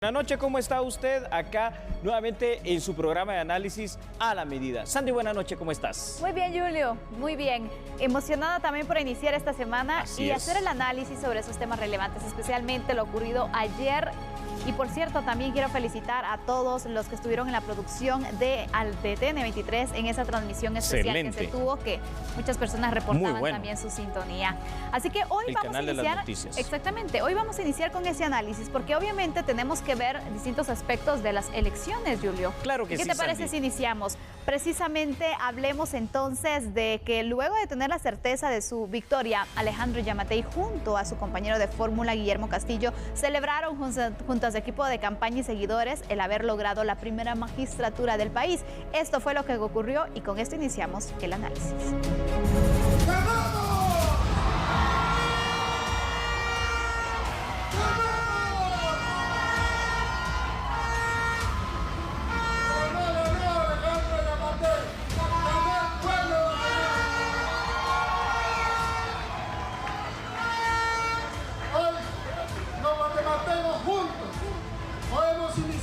Buenas noches, ¿cómo está usted? Acá nuevamente en su programa de análisis a la medida. Sandy, buenas noches, ¿cómo estás? Muy bien, Julio, muy bien. Emocionada también por iniciar esta semana y hacer el análisis sobre esos temas relevantes, especialmente lo ocurrido ayer. Y por cierto, también quiero felicitar a todos los que estuvieron en la producción de TN23 en esa transmisión especial que se tuvo, que muchas personas reportaban también su sintonía. Así que hoy vamos a iniciar, exactamente, hoy vamos a iniciar con ese análisis, porque obviamente tenemos que ver distintos aspectos de las elecciones, Julio. Claro que sí, ¿Qué te parece si iniciamos? Precisamente hablemos entonces de que luego de tener la certeza de su victoria, Alejandro Giammattei junto a su compañero de fórmula Guillermo Castillo celebraron junto a su equipo de campaña y seguidores el haber logrado la primera magistratura del país. Esto fue lo que ocurrió y con esto iniciamos el análisis.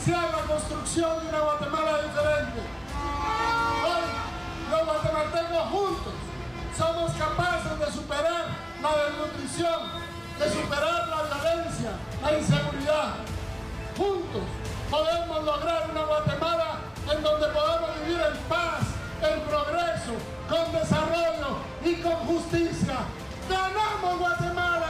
La construcción de una Guatemala diferente. Hoy, los guatemaltecos juntos somos capaces de superar la desnutrición, de superar la violencia, la inseguridad. Juntos podemos lograr una Guatemala en donde podamos vivir en paz, en progreso, con desarrollo y con justicia. ¡Ganamos Guatemala!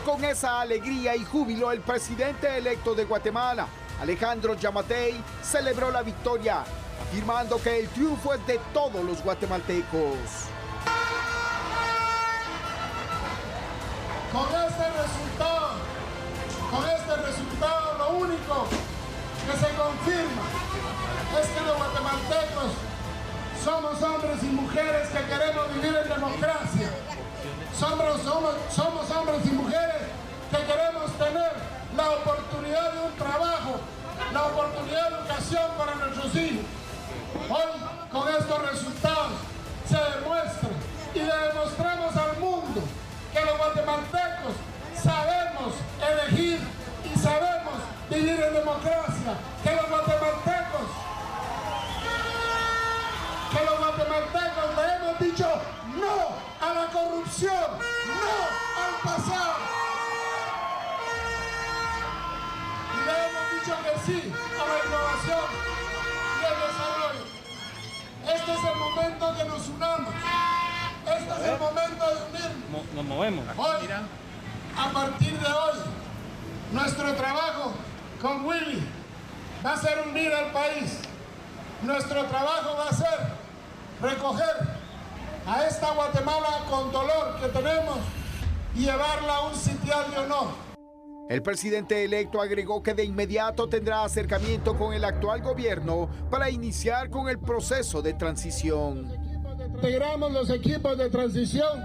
Con esa alegría y júbilo, el presidente electo de Guatemala, Alejandro Giammattei, celebró la victoria, afirmando que el triunfo es de todos los guatemaltecos. Con este resultado, lo único que se confirma es que los guatemaltecos somos hombres y mujeres que queremos vivir en democracia. Somos hombres y mujeres que queremos tener la oportunidad de un trabajo, la oportunidad de educación para nuestros hijos. Hoy, con estos resultados, se demuestra y le demostramos al mundo que los guatemaltecos sabemos elegir y sabemos vivir en democracia, que los guatemaltecos le hemos dicho no a la corrupción, no al pasado. Y le hemos dicho que sí a la innovación y el desarrollo. Este es el momento que nos unamos. Este es el momento de unirnos. Nos movemos. Hoy, a partir de hoy, nuestro trabajo con Willy va a ser unir al país. Nuestro trabajo va a ser recoger a esta Guatemala con dolor que tenemos y llevarla a un sitial de honor. El presidente electo agregó que de inmediato tendrá acercamiento con el actual gobierno para iniciar con el proceso de transición. Integramos los equipos de transición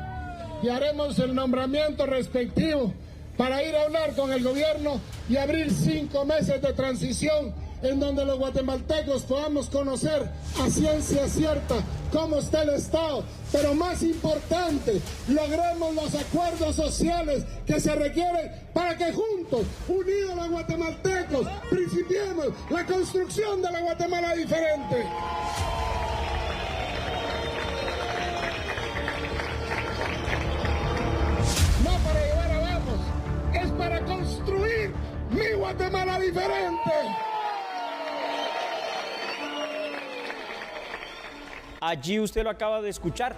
y haremos el nombramiento respectivo para ir a hablar con el gobierno y abrir 5 meses de transición en donde los guatemaltecos podamos conocer a ciencia cierta cómo está el Estado, pero más importante, logremos los acuerdos sociales que se requieren para que juntos, unidos los guatemaltecos, principiemos la construcción de la Guatemala diferente. No para llevar abajo, es para construir mi Guatemala diferente. Allí usted lo acaba de escuchar.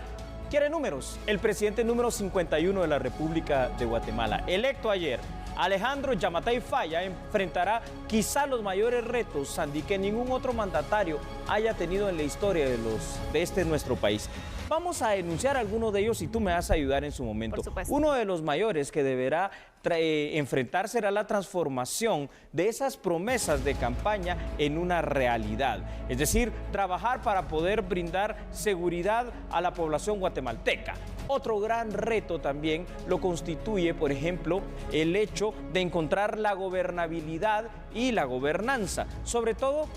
¿Quiere números? El presidente número 51 de la República de Guatemala, electo ayer, Alejandro Giammattei Falla, enfrentará quizá los mayores retos, Sandy, que ningún otro mandatario haya tenido en la historia de este nuestro país. Vamos a enunciar algunos de ellos y tú me vas a ayudar en su momento. Por supuesto. Uno de los mayores que deberá enfrentar será la transformación de esas promesas de campaña en una realidad. Es decir, trabajar para poder brindar seguridad a la población guatemalteca. Otro gran reto también lo constituye, por ejemplo, el hecho de encontrar la gobernabilidad y la gobernanza, sobre todo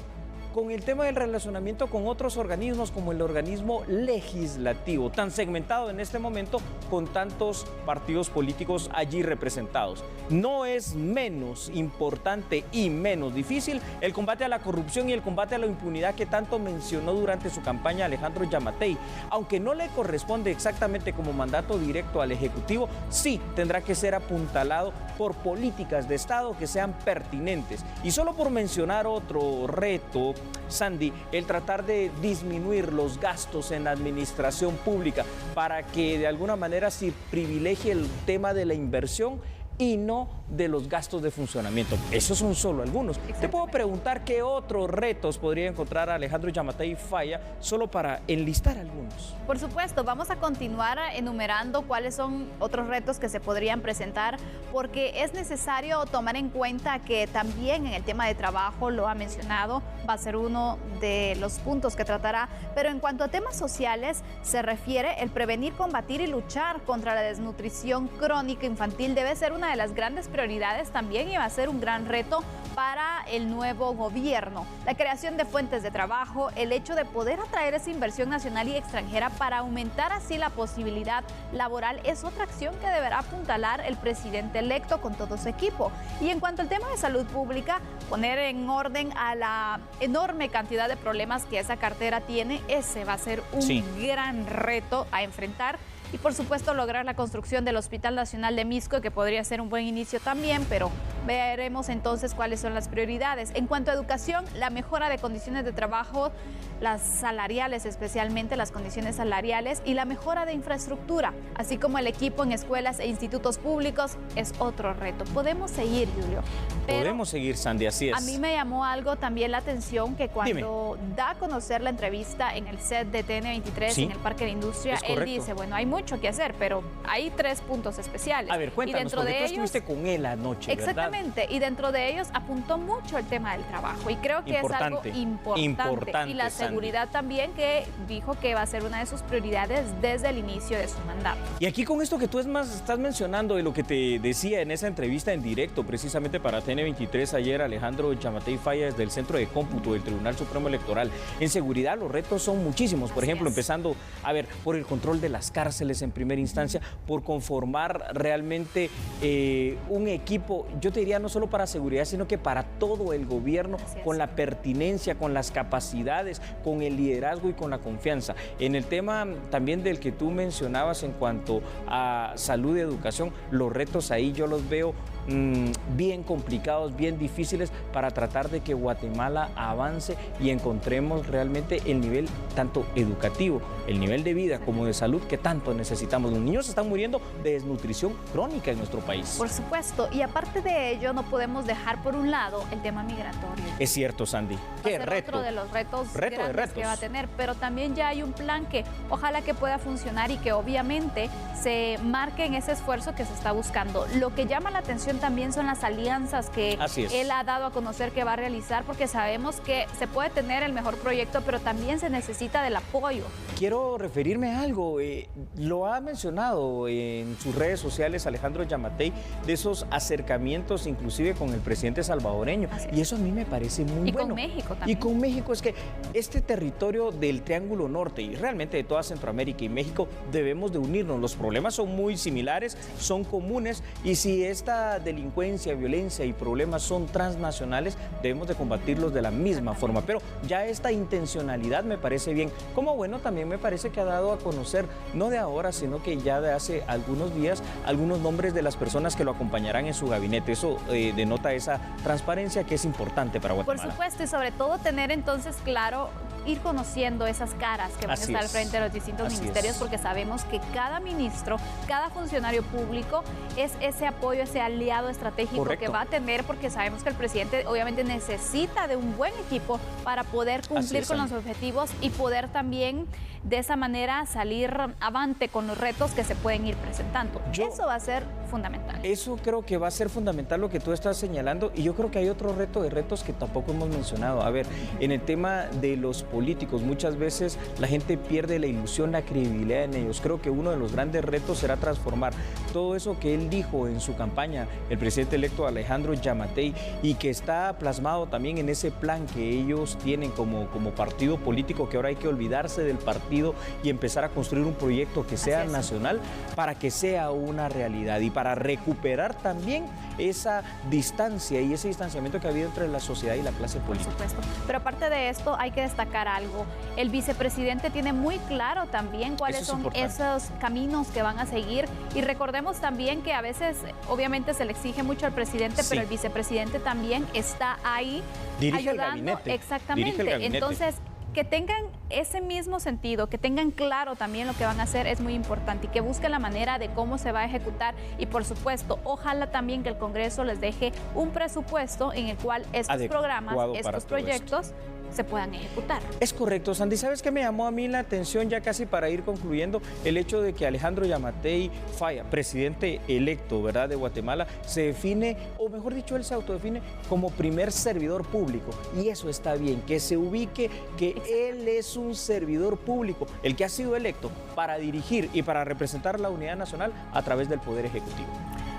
con el tema del relacionamiento con otros organismos como el organismo legislativo, tan segmentado en este momento con tantos partidos políticos allí representados. No es menos importante y menos difícil el combate a la corrupción y el combate a la impunidad que tanto mencionó durante su campaña Alejandro Giammattei. Aunque no le corresponde exactamente como mandato directo al Ejecutivo, sí tendrá que ser apuntalado por políticas de Estado que sean pertinentes. Y solo por mencionar otro reto, Sandy, el tratar de disminuir los gastos en la administración pública para que de alguna manera se privilegie el tema de la inversión y no de los gastos de funcionamiento. Esos son solo algunos. Te puedo preguntar qué otros retos podría encontrar Alejandro Giammattei Falla, solo para enlistar algunos. Por supuesto, vamos a continuar enumerando cuáles son otros retos que se podrían presentar, porque es necesario tomar en cuenta que también en el tema de trabajo, lo ha mencionado, va a ser uno de los puntos que tratará, pero en cuanto a temas sociales se refiere, el prevenir, combatir y luchar contra la desnutrición crónica infantil debe ser una de las grandes prioridades también y va a ser un gran reto para el nuevo gobierno. La creación de fuentes de trabajo, el hecho de poder atraer esa inversión nacional y extranjera para aumentar así la posibilidad laboral es otra acción que deberá apuntalar el presidente electo con todo su equipo. Y en cuanto al tema de salud pública, poner en orden a la enorme cantidad de problemas que esa cartera tiene, ese va a ser un gran reto a enfrentar. Y por supuesto lograr la construcción del Hospital Nacional de Misco, que podría ser un buen inicio también, pero veremos entonces cuáles son las prioridades. En cuanto a educación, la mejora de condiciones de trabajo, las salariales, especialmente las condiciones salariales, y la mejora de infraestructura, así como el equipo en escuelas e institutos públicos, es otro reto. Podemos seguir, Julio. Podemos seguir, Sandy, así es. A mí me llamó algo también la atención que cuando da a conocer la entrevista en el set de TN23 en el Parque de Industria, él dice, bueno, hay mucho que hacer, pero hay 3 puntos especiales. A ver, cuéntanos, y dentro porque de tú ellos, estuviste con él anoche, exactamente, ¿verdad? Y dentro de ellos apuntó mucho el tema del trabajo y creo que es algo importante. Y la seguridad, Sandy, también, que dijo que va a ser una de sus prioridades desde el inicio de su mandato. Y aquí con esto que tú estás mencionando de lo que te decía en esa entrevista en directo, precisamente para TN23 ayer, Alejandro Giammattei Falla desde el Centro de Cómputo del Tribunal Supremo Electoral. En seguridad los retos son muchísimos, por ejemplo, empezando, a ver, por el control de las cárceles en primera instancia, por conformar realmente un equipo, yo te diría no solo para seguridad, sino que para todo el gobierno, con la pertinencia, con las capacidades, con el liderazgo y con la confianza. En el tema también del que tú mencionabas en cuanto a salud y educación, los retos ahí yo los veo bien complicados, bien difíciles para tratar de que Guatemala avance y encontremos realmente el nivel tanto educativo, el nivel de vida como de salud que tanto necesitamos. Los niños están muriendo de desnutrición crónica en nuestro país. Por supuesto, y aparte de ello no podemos dejar por un lado el tema migratorio. Es cierto, Sandy. Qué reto. Otro de los retos grandes que va a tener, pero también ya hay un plan que ojalá que pueda funcionar y que obviamente se marque en ese esfuerzo que se está buscando. Lo que llama la atención también son las alianzas que él ha dado a conocer que va a realizar, porque sabemos que se puede tener el mejor proyecto, pero también se necesita del apoyo. Quiero referirme a algo, lo ha mencionado en sus redes sociales Alejandro Giammattei, de esos acercamientos inclusive con el presidente salvadoreño, y eso a mí me parece muy bueno. Y con México también. Y con México, es que este territorio del Triángulo Norte y realmente de toda Centroamérica y México debemos de unirnos. Los problemas son muy similares, son comunes, y si esta delincuencia, violencia y problemas son transnacionales, debemos de combatirlos de la misma forma. Pero ya esta intencionalidad me parece bien. Como bueno, también me parece que ha dado a conocer, no de ahora, sino que ya de hace algunos días, algunos nombres de las personas que lo acompañarán en su gabinete. Eso denota esa transparencia que es importante para Guatemala. Por supuesto, y sobre todo tener entonces claro, ir conociendo esas caras que van a estar al frente de los distintos ministerios, porque sabemos que cada ministro, cada funcionario público es ese apoyo, ese aliado estratégico que va a tener, porque sabemos que el presidente obviamente necesita de un buen equipo para poder cumplir con los objetivos y poder también de esa manera salir avante con los retos que se pueden ir presentando. Eso va a ser fundamental. Eso creo que va a ser fundamental lo que tú estás señalando, y yo creo que hay otro reto de retos que tampoco hemos mencionado. A ver, en el tema de los políticos, políticos. Muchas veces la gente pierde la ilusión, la credibilidad en ellos. Creo que uno de los grandes retos será transformar todo eso que él dijo en su campaña, el presidente electo Alejandro Giammattei, y que está plasmado también en ese plan que ellos tienen como partido político, que ahora hay que olvidarse del partido y empezar a construir un proyecto que sea nacional para que sea una realidad y para recuperar también esa distancia y ese distanciamiento que ha habido entre la sociedad y la clase política. Por supuesto. Pero aparte de esto hay que destacar algo. El vicepresidente tiene muy claro también cuáles son esos caminos que van a seguir, y recordemos también que a veces obviamente se le exige mucho al presidente, pero el vicepresidente también está ahí dirige ayudando. El gabinete. Exactamente. Dirige el gabinete. Entonces, que tengan ese mismo sentido, que tengan claro también lo que van a hacer es muy importante, y que busquen la manera de cómo se va a ejecutar, y por supuesto, ojalá también que el Congreso les deje un presupuesto en el cual estos programas, estos proyectos se puedan ejecutar. Es correcto, Sandy. ¿Sabes qué me llamó a mí la atención, ya casi para ir concluyendo? El hecho de que Alejandro Giammattei Falla, presidente electo, ¿verdad?, de Guatemala, se define, o mejor dicho, él se autodefine como primer servidor público. Y eso está bien, que se ubique que él es un servidor público, el que ha sido electo para dirigir y para representar la unidad nacional a través del Poder Ejecutivo.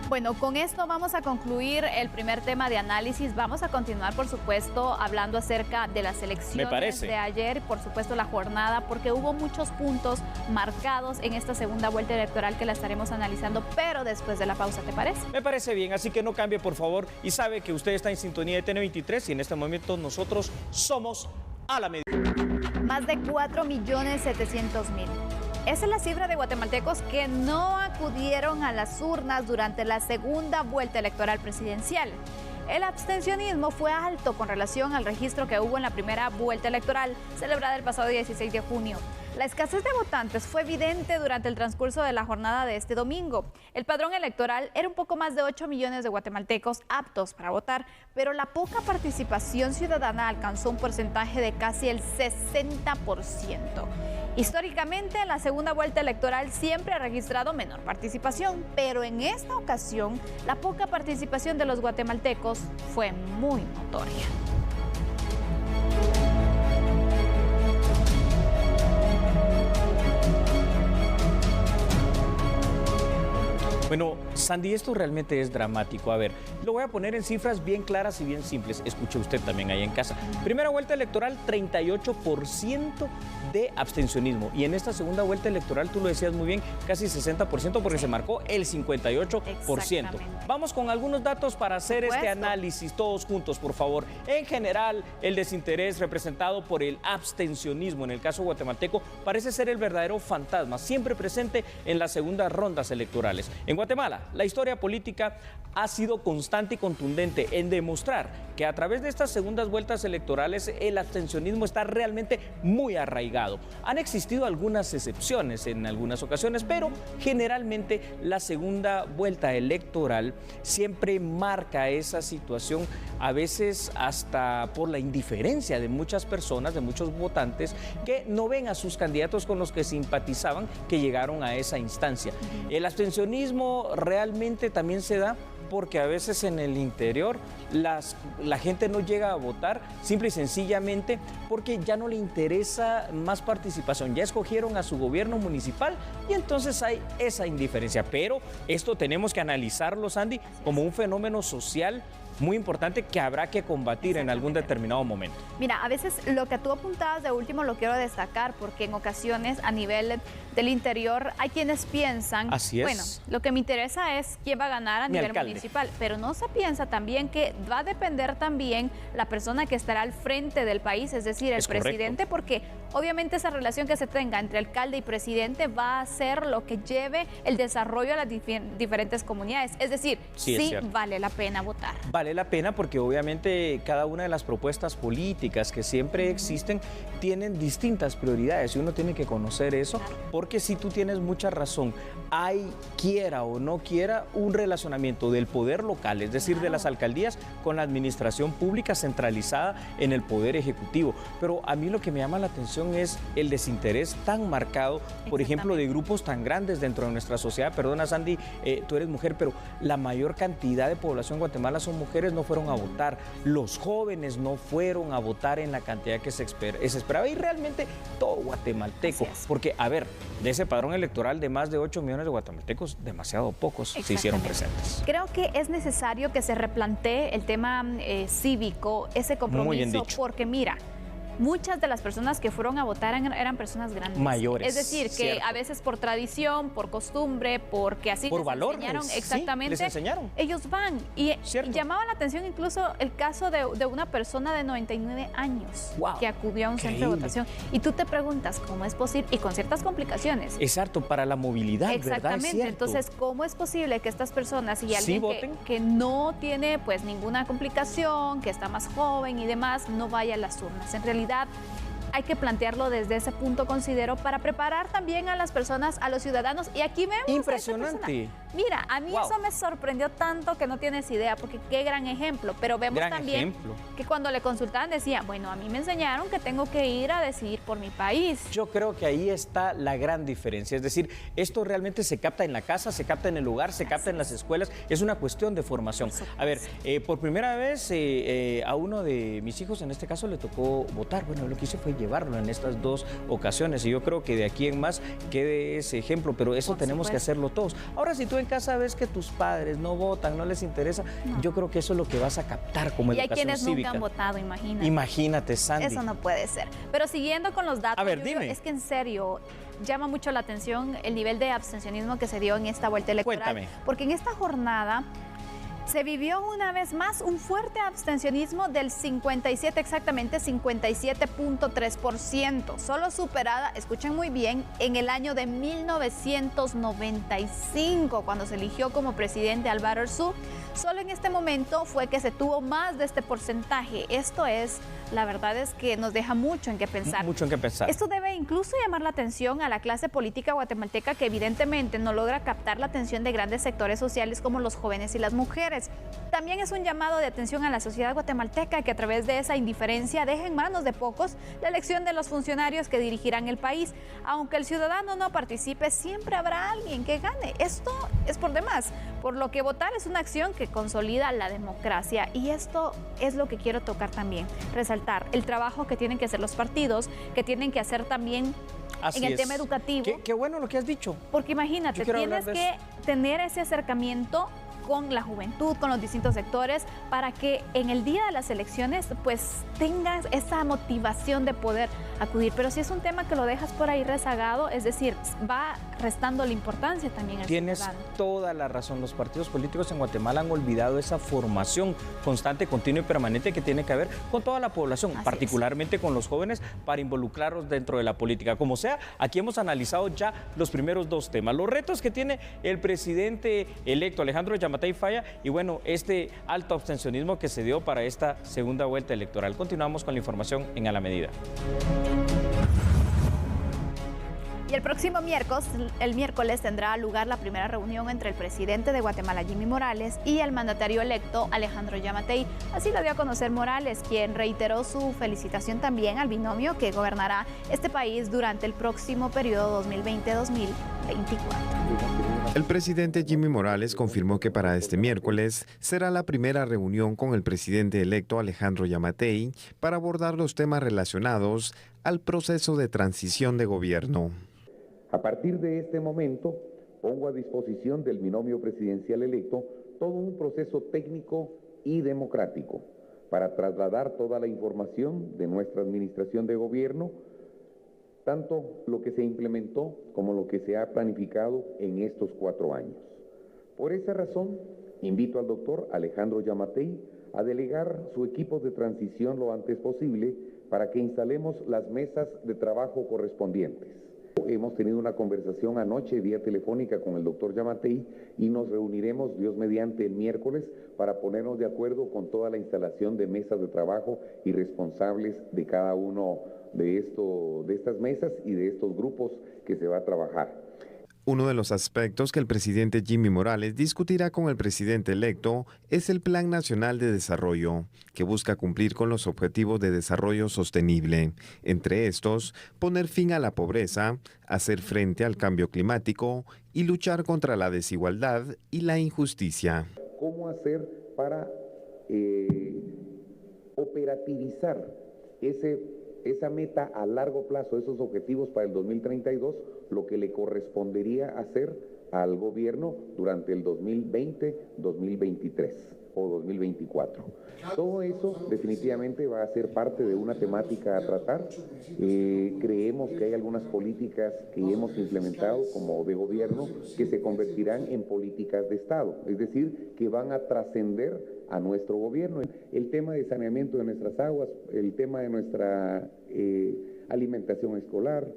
Bueno, con esto vamos a concluir el primer tema de análisis. Vamos a continuar, por supuesto, hablando acerca de las elecciones de ayer y, por supuesto, la jornada, porque hubo muchos puntos marcados en esta segunda vuelta electoral que la estaremos analizando, pero después de la pausa, ¿te parece? Me parece bien, así que no cambie, por favor, y sabe que usted está en sintonía de TN23 y en este momento nosotros somos A la Medida. Más de 4.700.000. Esa es la cifra de guatemaltecos que no acudieron a las urnas durante la segunda vuelta electoral presidencial. El abstencionismo fue alto con relación al registro que hubo en la primera vuelta electoral, celebrada el pasado 16 de junio. La escasez de votantes fue evidente durante el transcurso de la jornada de este domingo. El padrón electoral era un poco más de 8 millones de guatemaltecos aptos para votar, pero la poca participación ciudadana alcanzó un porcentaje de casi el 60%. Históricamente, la segunda vuelta electoral siempre ha registrado menor participación, pero en esta ocasión, la poca participación de los guatemaltecos fue muy notoria. Bueno, Sandy, esto realmente es dramático. A ver, lo voy a poner en cifras bien claras y bien simples. Escuche usted también ahí en casa. Primera vuelta electoral, 38% de abstencionismo. Y en esta segunda vuelta electoral, tú lo decías muy bien, casi 60% porque se marcó el 58%. Vamos con algunos datos para hacer este análisis todos juntos, por favor. En general, el desinterés representado por el abstencionismo en el caso guatemalteco parece ser el verdadero fantasma, siempre presente en las segundas rondas electorales. En Guatemala, la historia política ha sido constante y contundente en demostrar que a través de estas segundas vueltas electorales el abstencionismo está realmente muy arraigado. Han existido algunas excepciones en algunas ocasiones, pero generalmente la segunda vuelta electoral siempre marca esa situación, a veces hasta por la indiferencia de muchas personas, de muchos votantes, que no ven a sus candidatos con los que simpatizaban que llegaron a esa instancia. El abstencionismo realmente también se da porque a veces en el interior la gente no llega a votar simple y sencillamente porque ya no le interesa más participación, ya escogieron a su gobierno municipal y entonces hay esa indiferencia. Pero esto tenemos que analizarlo, Sandy, como un fenómeno social muy importante que habrá que combatir en algún determinado momento. Mira, a veces lo que tú apuntabas de último lo quiero destacar porque en ocasiones a nivel del interior hay quienes piensan, bueno, lo que me interesa es quién va a ganar a nivel municipal, pero no se piensa también que va a depender también la persona que estará al frente del país, es decir, el presidente, porque obviamente esa relación que se tenga entre alcalde y presidente va a ser lo que lleve el desarrollo a las diferentes comunidades, es decir, sí vale la pena votar. Vale la pena porque obviamente cada una de las propuestas políticas que siempre existen tienen distintas prioridades y uno tiene que conocer eso, porque si tú tienes mucha razón, hay, quiera o no quiera, un relacionamiento del poder local, es decir, de las alcaldías con la administración pública centralizada en el poder ejecutivo. Pero a mí lo que me llama la atención población es el desinterés tan marcado, por ejemplo, de grupos tan grandes dentro de nuestra sociedad. Perdona, Sandy, tú eres mujer, pero la mayor cantidad de población en Guatemala son mujeres, no fueron a votar. Los jóvenes no fueron a votar en la cantidad que se esperaba, y realmente todo guatemalteco, porque, a ver, de ese padrón electoral de más de 8 millones de guatemaltecos, demasiado pocos se hicieron presentes. Creo que es necesario que se replantee el tema cívico, ese compromiso, porque mira, muchas de las personas que fueron a votar eran personas grandes. Mayores. Es decir, que cierto. A veces por tradición, por costumbre, porque así por les valor, enseñaron, sí, exactamente, les enseñaron. Ellos van. Y llamaba la atención incluso el caso de una persona de 99 años que acudió a un centro de votación. Y tú te preguntas, ¿cómo es posible? Y con ciertas complicaciones. Exacto, para la movilidad, exactamente, ¿verdad? Entonces, ¿cómo es posible que estas personas y alguien que no tiene pues ninguna complicación, que está más joven y demás, no vaya a las urnas? En realidad, hay que plantearlo desde ese punto, considero, para preparar también a las personas, a los ciudadanos. Y aquí vemos impresionante. Mira, a mí eso me sorprendió tanto que no tienes idea, porque qué gran ejemplo. Pero vemos también que cuando le consultaban decía, bueno, a mí me enseñaron que tengo que ir a decidir por mi país. Yo creo que ahí está la gran diferencia. Es decir, esto realmente se capta en la casa, se capta en el lugar, se capta en las escuelas. Es una cuestión de formación. A ver, por primera vez a uno de mis hijos, en este caso, le tocó votar. Bueno, lo que hice fue llevarlo en estas 2 ocasiones, y yo creo que de aquí en más quede ese ejemplo, pero eso tenemos que hacerlo todos. Ahora, si tú en casa ves que tus padres no votan, no les interesa, yo creo que eso es lo que vas a captar como educación cívica. Y hay quienes nunca han votado, imagínate. Imagínate, Sandy. Eso no puede ser. Pero siguiendo con los datos, a ver, dime. Es que en serio llama mucho la atención el nivel de abstencionismo que se dio en esta vuelta electoral. Cuéntame. Porque en esta jornada se vivió una vez más un fuerte abstencionismo del 57%, solo superada, escuchen muy bien, en el año de 1995, cuando se eligió como presidente Álvaro Arzú. Solo en este momento fue que se tuvo más de este porcentaje. Esto es, la verdad es que nos deja mucho en qué pensar. Mucho en qué pensar. Esto debe incluso llamar la atención a la clase política guatemalteca, que evidentemente no logra captar la atención de grandes sectores sociales como los jóvenes y las mujeres. También es un llamado de atención a la sociedad guatemalteca, que a través de esa indiferencia deja en manos de pocos la elección de los funcionarios que dirigirán el país. Aunque el ciudadano no participe, siempre habrá alguien que gane. Esto es por demás, por lo que votar es una acción que consolida la democracia, y esto es lo que quiero tocar también, resaltar el trabajo que tienen que hacer los partidos, que tienen que hacer también en el tema educativo. Qué bueno lo que has dicho. Porque imagínate, tienes que tener ese acercamiento con la juventud, con los distintos sectores, para que en el día de las elecciones pues tengas esa motivación de poder acudir. Pero si es un tema que lo dejas por ahí rezagado, es decir, va restando la importancia también al Tienes ciudadano. toda la razón. Los partidos políticos en Guatemala han olvidado esa formación constante, continua y permanente que tiene que haber con toda la población, particularmente con los jóvenes, para involucrarlos dentro de la política. Como sea, aquí hemos analizado ya los primeros 2 temas, los retos que tiene el presidente electo Alejandro Yamatei Falla, y bueno, este alto abstencionismo que se dio para esta segunda vuelta electoral. Continuamos con la información en A la Medida. Y el próximo miércoles tendrá lugar la primera reunión entre el presidente de Guatemala, Jimmy Morales, y el mandatario electo, Alejandro Yamatei. Así lo dio a conocer Morales, quien reiteró su felicitación también al binomio que gobernará este país durante el próximo periodo 2020-2024. El presidente Jimmy Morales confirmó que para este miércoles será la primera reunión con el presidente electo Alejandro Yamatei para abordar los temas relacionados al proceso de transición de gobierno. A partir de este momento, pongo a disposición del binomio presidencial electo todo un proceso técnico y democrático para trasladar toda la información de nuestra administración de gobierno, tanto lo que se implementó como lo que se ha planificado en estos 4 años. Por esa razón, invito al doctor Alejandro Yamatei a delegar su equipo de transición lo antes posible para que instalemos las mesas de trabajo correspondientes. Hemos tenido una conversación anoche vía telefónica con el doctor Yamatei y nos reuniremos, Dios mediante, el miércoles para ponernos de acuerdo con toda la instalación de mesas de trabajo y responsables de cada uno de estas mesas y de estos grupos que se va a trabajar. Uno de los aspectos que el presidente Jimmy Morales discutirá con el presidente electo es el Plan Nacional de Desarrollo, que busca cumplir con los objetivos de desarrollo sostenible. Entre estos, poner fin a la pobreza, hacer frente al cambio climático y luchar contra la desigualdad y la injusticia. ¿Cómo hacer para operativizar esa meta a largo plazo, esos objetivos para el 2032, lo que le correspondería hacer al gobierno durante el 2020, 2023 o 2024? Todo eso definitivamente va a ser parte de una temática a tratar. Creemos que hay algunas políticas que hemos implementado como de gobierno que se convertirán en políticas de Estado, es decir, que van a trascender a nuestro gobierno. El tema de saneamiento de nuestras aguas, el tema de nuestra alimentación escolar,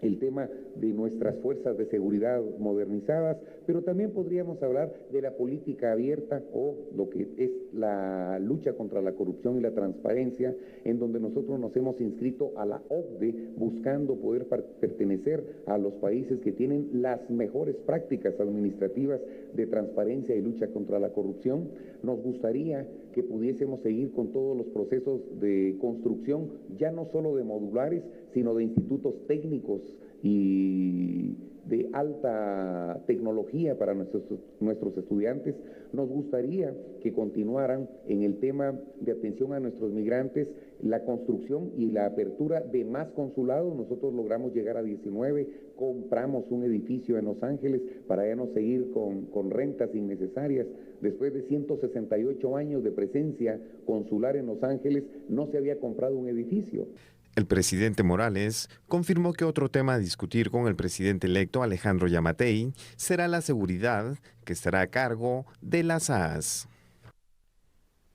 el tema de nuestras fuerzas de seguridad modernizadas, pero también podríamos hablar de la política abierta o lo que es la lucha contra la corrupción y la transparencia, en donde nosotros nos hemos inscrito a la OCDE buscando poder pertenecer a los países que tienen las mejores prácticas administrativas de transparencia y lucha contra la corrupción. Nos gustaría que pudiésemos seguir con todos los procesos de construcción, ya no solo de modulares, sino de institutos técnicos y de alta tecnología para nuestros estudiantes. Nos gustaría que continuaran en el tema de atención a nuestros migrantes, la construcción y la apertura de más consulados. Nosotros logramos llegar a 19, compramos un edificio en Los Ángeles para ya no seguir con rentas innecesarias. Después de 168 años de presencia consular en Los Ángeles, no se había comprado un edificio. El presidente Morales confirmó que otro tema a discutir con el presidente electo Alejandro Yamatei será la seguridad, que estará a cargo de las AAS.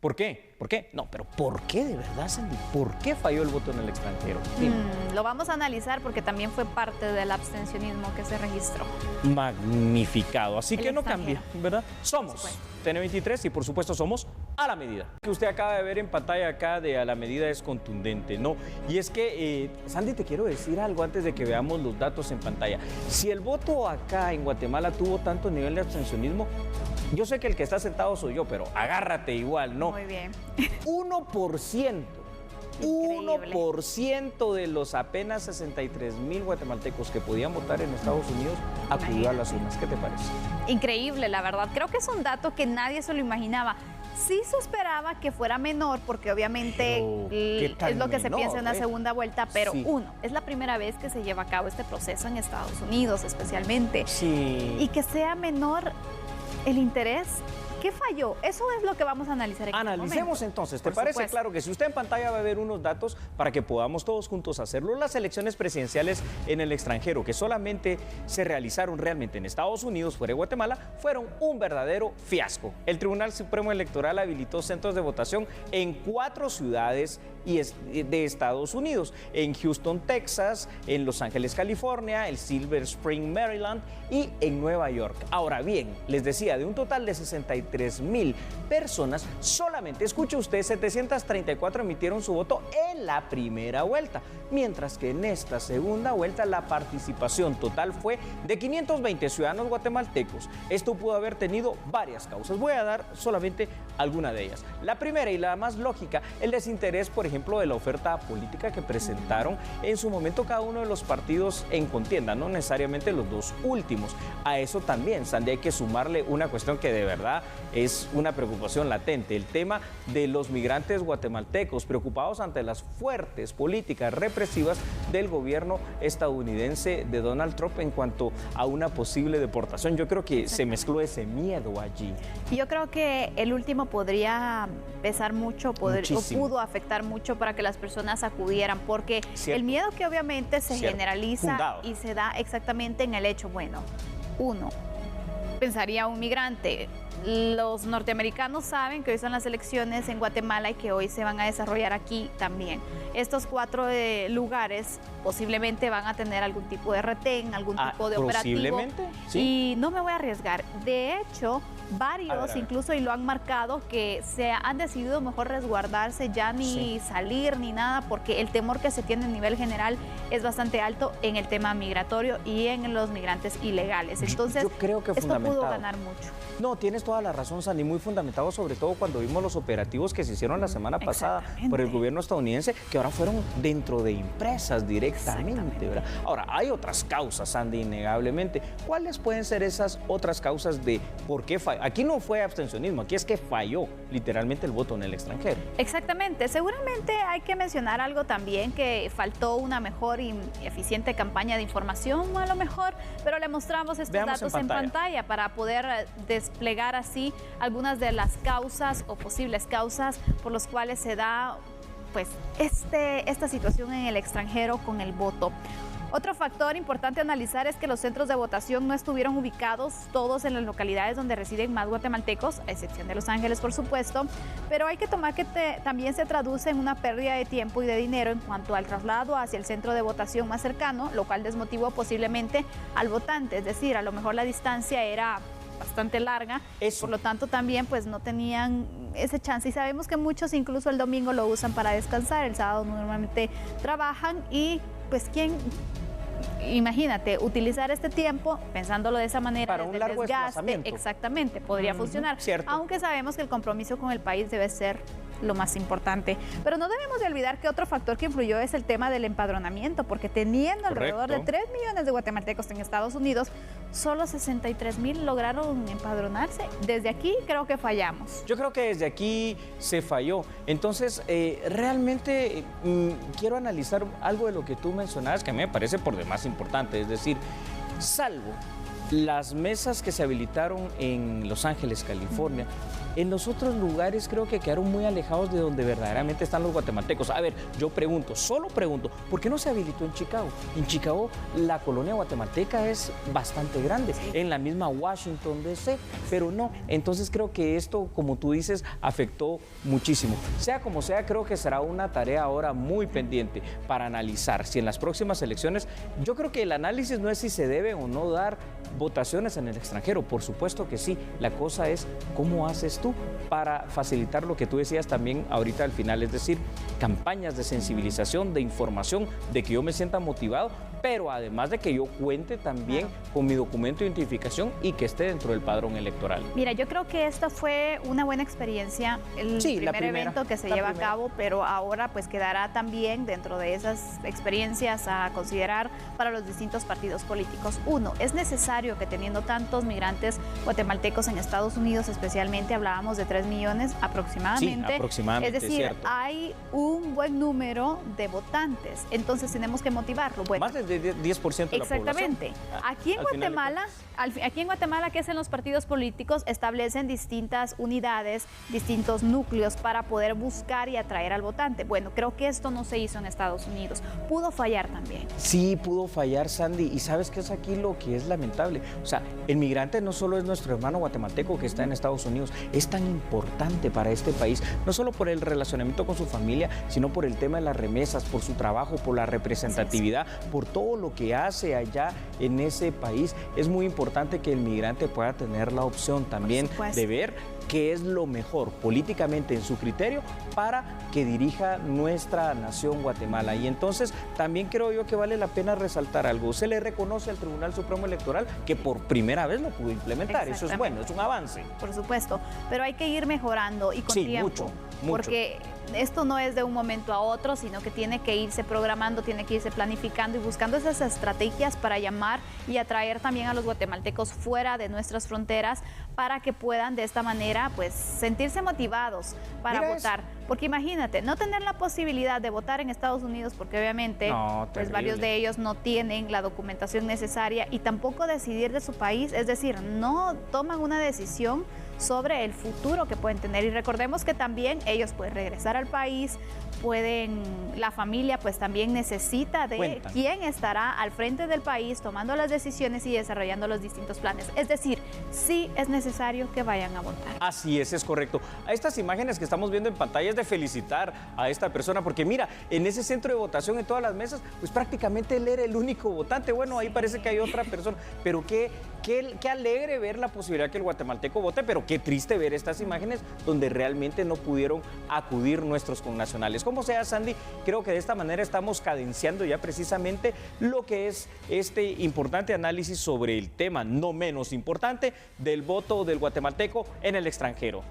¿Por qué? ¿Por qué? No, pero ¿por qué de verdad, Sandy? ¿Por qué falló el voto en el extranjero? Lo vamos a analizar porque también fue parte del abstencionismo que se registró. Magnificado. Así que no cambia, ¿verdad? Somos Bueno. TN23 y por supuesto somos A la Medida. Que usted acaba de ver en pantalla acá de A la Medida es contundente, ¿no? Y es que, Sandy, te quiero decir algo antes de que veamos los datos en pantalla. Si el voto acá en Guatemala tuvo tanto nivel de abstencionismo, yo sé que el que está sentado soy yo, pero agárrate igual, ¿no? Muy bien. 1%. Increíble. 1% de los apenas 63,000 guatemaltecos que podían votar en Estados Unidos acudió a las urnas. ¿Qué te parece? Increíble, la verdad. Creo que es un dato que nadie se lo imaginaba. Sí se esperaba que fuera menor, porque obviamente Pero, ¿qué tan es lo que se menor, piensa en una segunda vuelta, pero Sí. es la primera vez que se lleva a cabo este proceso en Estados Unidos, especialmente. Sí. Y que sea menor el interés. ¿Qué falló? Eso es lo que vamos a analizar en este Analicemos momento. entonces, ¿te Por parece? supuesto. Claro que si usted en pantalla va a ver unos datos para que podamos todos juntos hacerlo. Las elecciones presidenciales en el extranjero, que solamente se realizaron realmente en Estados Unidos, fuera de Guatemala, fueron un verdadero fiasco. El Tribunal Supremo Electoral habilitó centros de votación en 4 ciudades de Estados Unidos, en Houston, Texas, en Los Ángeles, California, en Silver Spring, Maryland y en Nueva York. Ahora bien, les decía, de un total de 63,000 personas, solamente, escuche usted, 734 emitieron su voto en la primera vuelta, mientras que en esta segunda vuelta la participación total fue de 520 ciudadanos guatemaltecos. Esto pudo haber tenido varias causas. Voy a dar solamente alguna de ellas. La primera y la más lógica, el desinterés, por ejemplo, de la oferta política que presentaron en su momento cada uno de los partidos en contienda, no necesariamente los dos últimos. A eso también, Sandy, hay que sumarle una cuestión que de verdad es una preocupación latente, el tema de los migrantes guatemaltecos preocupados ante las fuertes políticas represivas del gobierno estadounidense de Donald Trump en cuanto a una posible deportación. Yo creo que se mezcló ese miedo allí. Y yo creo que el último podría pesar mucho, o Muchísimo. pudo afectar mucho para que las personas acudieran, porque Cierto. el miedo que obviamente se Cierto. generaliza Fundado. y se da exactamente en el hecho, bueno, uno, pensaría un migrante, los norteamericanos saben que hoy son las elecciones en Guatemala y que hoy se van a desarrollar aquí también. Estos 4 lugares posiblemente van a tener algún tipo de retén, algún tipo de operativo. Posiblemente, sí. Y no me voy a arriesgar. De hecho, varios incluso y lo han marcado que se han decidido mejor resguardarse, ya ni salir ni nada, porque el temor que se tiene a nivel general es bastante alto en el tema migratorio y en los migrantes ilegales. Entonces, yo creo que esto pudo ganar mucho. No, tienes toda la razón, Sandy, muy fundamentado, sobre todo cuando vimos los operativos que se hicieron la semana pasada por el gobierno estadounidense, que ahora fueron dentro de empresas directamente, ¿verdad? Ahora, hay otras causas, Sandy, innegablemente. ¿Cuáles pueden ser esas otras causas de por qué falló? Aquí no fue abstencionismo, aquí es que falló literalmente el voto en el extranjero. Exactamente. Seguramente hay que mencionar algo también, que faltó una mejor y eficiente campaña de información, a lo mejor, pero le mostramos estos datos en pantalla para poder desplegar así algunas de las causas o posibles causas por las cuales se da pues esta situación en el extranjero con el voto. Otro factor importante a analizar es que los centros de votación no estuvieron ubicados todos en las localidades donde residen más guatemaltecos, a excepción de Los Ángeles, por supuesto, pero hay que tomar que también se traduce en una pérdida de tiempo y de dinero en cuanto al traslado hacia el centro de votación más cercano, lo cual desmotivó posiblemente al votante, es decir, a lo mejor la distancia era bastante larga, por lo tanto también pues no tenían ese chance, y sabemos que muchos incluso el domingo lo usan para descansar, el sábado normalmente trabajan y pues imagínate, utilizar este tiempo, pensándolo de esa manera, para un largo desplazamiento. Exactamente, podría funcionar. Cierto. Aunque sabemos que el compromiso con el país debe ser lo más importante. Pero no debemos de olvidar que otro factor que influyó es el tema del empadronamiento, porque teniendo alrededor de 3 millones de guatemaltecos en Estados Unidos, solo 63,000 lograron empadronarse. Desde aquí creo que fallamos. Yo creo que desde aquí se falló. Entonces, realmente quiero analizar algo de lo que tú mencionabas, que a mí me parece por demás importante, es decir, salvo las mesas que se habilitaron en Los Ángeles, California, en los otros lugares creo que quedaron muy alejados de donde verdaderamente están los guatemaltecos. A ver, yo pregunto, solo pregunto, ¿por qué no se habilitó en Chicago? En Chicago la colonia guatemalteca es bastante grande, en la misma Washington DC, pero no. Entonces creo que esto, como tú dices, afectó muchísimo. Sea como sea, creo que será una tarea ahora muy pendiente para analizar si en las próximas elecciones, yo creo que el análisis no es si se deben o no dar votaciones en el extranjero, por supuesto que sí. La cosa es cómo haces tú para facilitar lo que tú decías también ahorita al final, es decir, campañas de sensibilización, de información, de que yo me sienta motivado, pero además de que yo cuente también con mi documento de identificación y que esté dentro del padrón electoral. Mira, yo creo que esta fue una buena experiencia, el primer evento que se lleva a cabo, pero ahora pues quedará también dentro de esas experiencias a considerar para los distintos partidos políticos. Uno, es necesario que teniendo tantos migrantes guatemaltecos en Estados Unidos, especialmente hablábamos de 3 millones aproximadamente. Sí, aproximadamente, es decir, cierto. Hay un buen número de votantes, entonces tenemos que motivarlo. Bueno, más del 10% de la población. Exactamente. Aquí en Guatemala, que es en los partidos políticos, establecen distintas unidades, distintos núcleos para poder buscar y atraer al votante. Bueno, creo que esto no se hizo en Estados Unidos. Pudo fallar también. Sí, pudo fallar, Sandy. Y ¿sabes qué es aquí lo que es lamentable? O sea, el migrante no solo es nuestro hermano guatemalteco que está en Estados Unidos, es tan importante para este país, no solo por el relacionamiento con su familia, sino por el tema de las remesas, por su trabajo, por la representatividad, por todo lo que hace allá en ese país. Es muy importante que el migrante pueda tener la opción también de ver qué es lo mejor políticamente en su criterio para que dirija nuestra nación Guatemala. Y entonces también creo yo que vale la pena resaltar algo. Se le reconoce al Tribunal Supremo Electoral que por primera vez lo pudo implementar. Eso es bueno, es un avance. Por supuesto, pero hay que ir mejorando y con tiempo. Mucho. Porque esto no es de un momento a otro, sino que tiene que irse programando, tiene que irse planificando y buscando esas estrategias para llamar y atraer también a los guatemaltecos fuera de nuestras fronteras para que puedan de esta manera pues sentirse motivados para votar. Porque imagínate, no tener la posibilidad de votar en Estados Unidos, porque obviamente pues varios de ellos no tienen la documentación necesaria, y tampoco decidir de su país, es decir, no toman una decisión sobre el futuro que pueden tener. Y recordemos que también ellos pueden regresar al país, la familia pues también necesita de quién estará al frente del país tomando las decisiones y desarrollando los distintos planes. Es decir, sí es necesario que vayan a votar. Así es correcto. A estas imágenes que estamos viendo en pantalla es de felicitar a esta persona, porque mira, en ese centro de votación, en todas las mesas, pues prácticamente él era el único votante. Bueno, ahí parece que hay otra persona, pero qué alegre ver la posibilidad que el guatemalteco vote, pero qué triste ver estas imágenes donde realmente no pudieron acudir nuestros connacionales. Como sea, Sandy, creo que de esta manera estamos cadenciando ya precisamente lo que es este importante análisis sobre el tema no menos importante del voto del guatemalteco en el extranjero.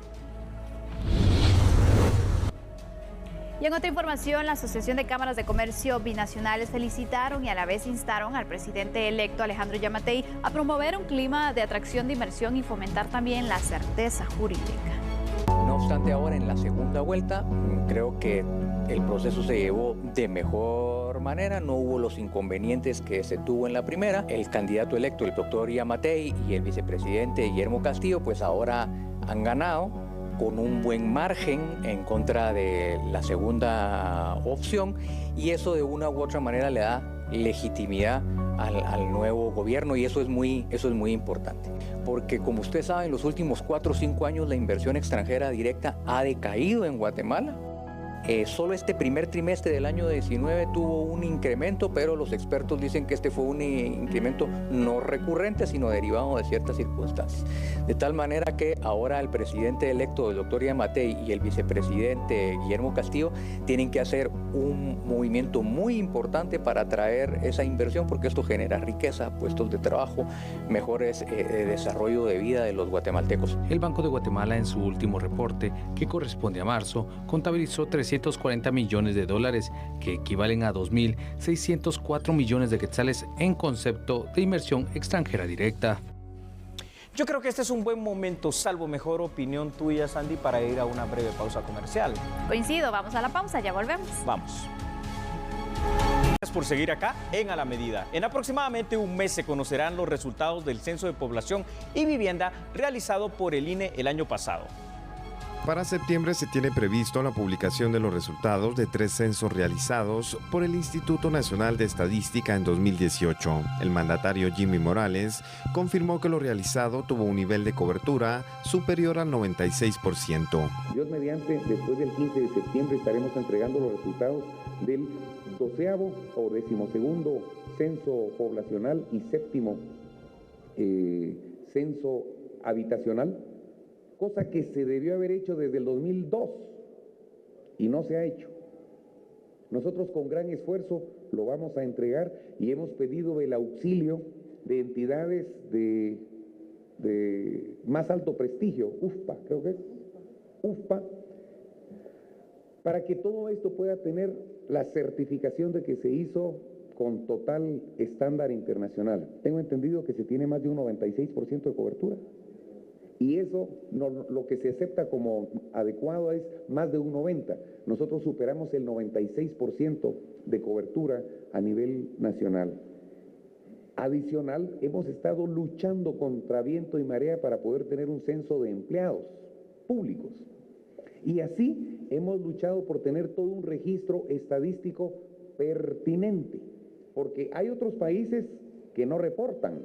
Y en otra información, la Asociación de Cámaras de Comercio Binacionales felicitaron y a la vez instaron al presidente electo Alejandro Yamatei a promover un clima de atracción de inversión y fomentar también la certeza jurídica. No obstante, ahora en la segunda vuelta creo que el proceso se llevó de mejor manera, no hubo los inconvenientes que se tuvo en la primera. El candidato electo, el doctor Yamatei, y el vicepresidente Guillermo Castillo, pues ahora han ganado con un buen margen en contra de la segunda opción, y eso de una u otra manera le da legitimidad al nuevo gobierno, y eso es muy importante, porque como usted sabe, en los últimos 4 o 5 años la inversión extranjera directa ha decaído en Guatemala. Solo este primer trimestre del año 19 tuvo un incremento, pero los expertos dicen que este fue un incremento no recurrente, sino derivado de ciertas circunstancias. De tal manera que ahora el presidente electo, el doctor Yamatei, y el vicepresidente Guillermo Castillo tienen que hacer un movimiento muy importante para atraer esa inversión, porque esto genera riqueza, puestos de trabajo, mejores desarrollo de vida de los guatemaltecos. El Banco de Guatemala, en su último reporte, que corresponde a marzo, contabilizó 340 millones de dólares, que equivalen a 2.604 millones de quetzales en concepto de inversión extranjera directa. Yo creo que este es un buen momento, salvo mejor opinión tuya, Sandy, para ir a una breve pausa comercial. Coincido, vamos a la pausa, ya volvemos. Vamos. Gracias por seguir acá en A la Medida. En aproximadamente un mes se conocerán los resultados del Censo de Población y Vivienda realizado por el INE el año pasado. Para septiembre se tiene previsto la publicación de los resultados de 3 censos realizados por el Instituto Nacional de Estadística en 2018. El mandatario Jimmy Morales confirmó que lo realizado tuvo un nivel de cobertura superior al 96%. Dios mediante, después del 15 de septiembre estaremos entregando los resultados del 12º o 12º censo poblacional y 7º censo habitacional, cosa que se debió haber hecho desde el 2002 y no se ha hecho. Nosotros con gran esfuerzo lo vamos a entregar y hemos pedido el auxilio de entidades de más alto prestigio, UFPA, creo que es, UFPA, para que todo esto pueda tener la certificación de que se hizo con total estándar internacional. Tengo entendido que se tiene más de un 96% de cobertura. Y eso, lo que se acepta como adecuado es más de un 90%. Nosotros superamos el 96% de cobertura a nivel nacional. Adicional, hemos estado luchando contra viento y marea para poder tener un censo de empleados públicos. Y así hemos luchado por tener todo un registro estadístico pertinente, porque hay otros países que no reportan.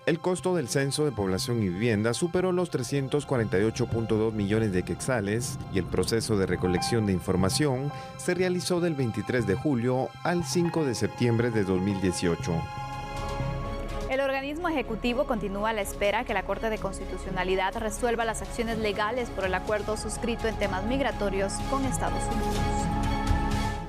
El costo del Censo de Población y Vivienda superó los 348.2 millones de quetzales y el proceso de recolección de información se realizó del 23 de julio al 5 de septiembre de 2018. El organismo ejecutivo continúa a la espera que la Corte de Constitucionalidad resuelva las acciones legales por el acuerdo suscrito en temas migratorios con Estados Unidos.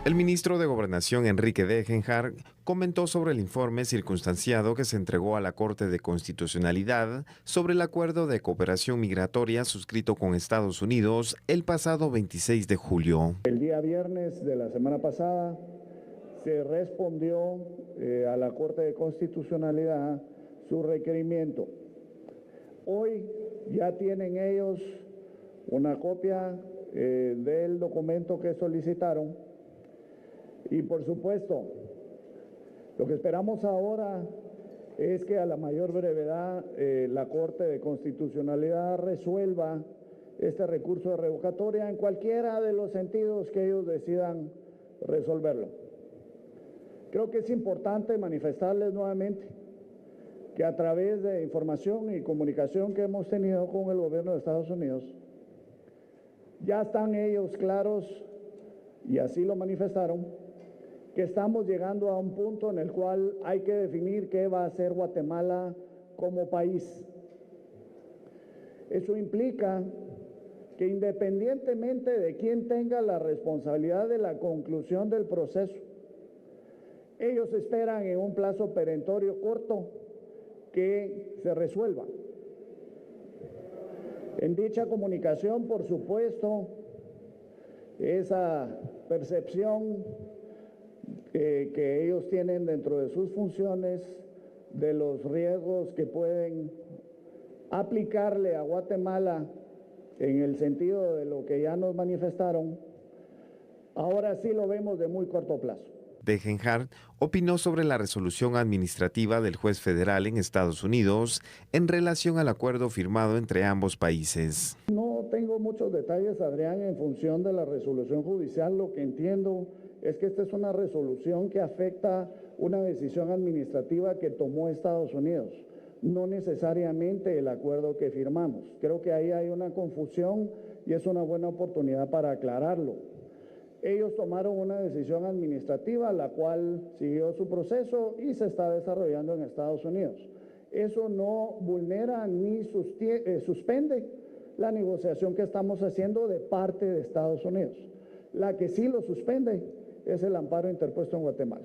El ministro de Gobernación, Enrique Degenhardt, comentó sobre el informe circunstanciado que se entregó a la Corte de Constitucionalidad sobre el acuerdo de cooperación migratoria suscrito con Estados Unidos el pasado 26 de julio. El día viernes de la semana pasada se respondió a la Corte de Constitucionalidad su requerimiento. Hoy ya tienen ellos una copia del documento que solicitaron. Y por supuesto, lo que esperamos ahora es que a la mayor brevedad la Corte de Constitucionalidad resuelva este recurso de revocatoria en cualquiera de los sentidos que ellos decidan resolverlo. Creo que es importante manifestarles nuevamente que a través de información y comunicación que hemos tenido con el gobierno de Estados Unidos, ya están ellos claros, y así lo manifestaron, que estamos llegando a un punto en el cual hay que definir qué va a hacer Guatemala como país. Eso implica que independientemente de quién tenga la responsabilidad de la conclusión del proceso, ellos esperan en un plazo perentorio corto que se resuelva. En dicha comunicación, por supuesto, esa percepción que ellos tienen dentro de sus funciones de los riesgos que pueden aplicarle a Guatemala en el sentido de lo que ya nos manifestaron, ahora sí lo vemos de muy corto plazo. Degenhardt opinó sobre la resolución administrativa del juez federal en Estados Unidos en relación al acuerdo firmado entre ambos países. No tengo muchos detalles, Adrián, en función de la resolución judicial. Lo que entiendo es que esta es una resolución que afecta una decisión administrativa que tomó Estados Unidos, no necesariamente el acuerdo que firmamos. Creo que ahí hay una confusión y es una buena oportunidad para aclararlo. Ellos tomaron una decisión administrativa, la cual siguió su proceso y se está desarrollando en Estados Unidos. Eso no vulnera ni suspende la negociación que estamos haciendo de parte de Estados Unidos. La que sí lo suspende es el amparo interpuesto en Guatemala.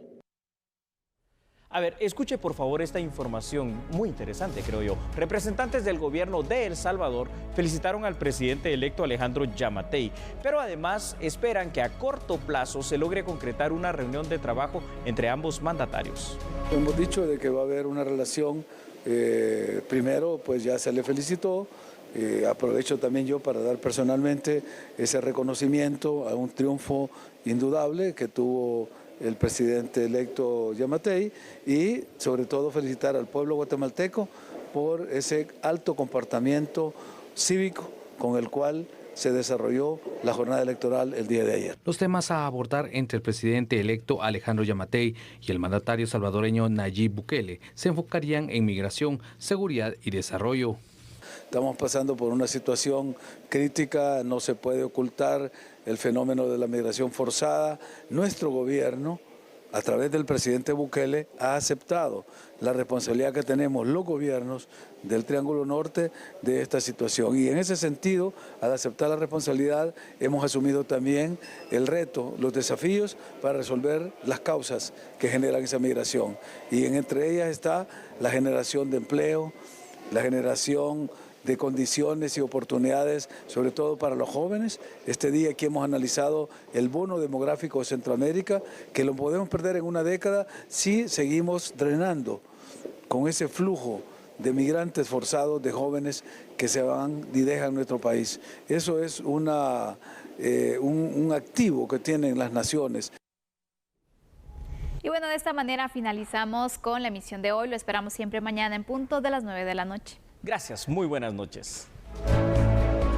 A ver, escuche por favor esta información muy interesante, creo yo. Representantes del gobierno de El Salvador felicitaron al presidente electo Alejandro Yamatei, pero además esperan que a corto plazo se logre concretar una reunión de trabajo entre ambos mandatarios. Hemos dicho de que va a haber una relación, primero pues ya se le felicitó, aprovecho también yo para dar personalmente ese reconocimiento a un triunfo indudable que tuvo el presidente electo Yamatei y sobre todo felicitar al pueblo guatemalteco por ese alto comportamiento cívico con el cual se desarrolló la jornada electoral el día de ayer. Los temas a abordar entre el presidente electo Alejandro Yamatei y el mandatario salvadoreño Nayib Bukele se enfocarían en migración, seguridad y desarrollo. Estamos pasando por una situación crítica, no se puede ocultar el fenómeno de la migración forzada. Nuestro gobierno, a través del presidente Bukele, ha aceptado la responsabilidad que tenemos los gobiernos del Triángulo Norte de esta situación. Y en ese sentido, al aceptar la responsabilidad, hemos asumido también el reto, los desafíos para resolver las causas que generan esa migración. Y entre ellas está la generación de empleo, la generación de condiciones y oportunidades, sobre todo para los jóvenes. Este día aquí hemos analizado el bono demográfico de Centroamérica, que lo podemos perder en una década si seguimos drenando con ese flujo de migrantes forzados, de jóvenes que se van y dejan nuestro país. Eso es un activo que tienen las naciones. Y bueno, de esta manera finalizamos con la emisión de hoy. Lo esperamos siempre mañana en punto de las 9 de la noche. Gracias, muy buenas noches.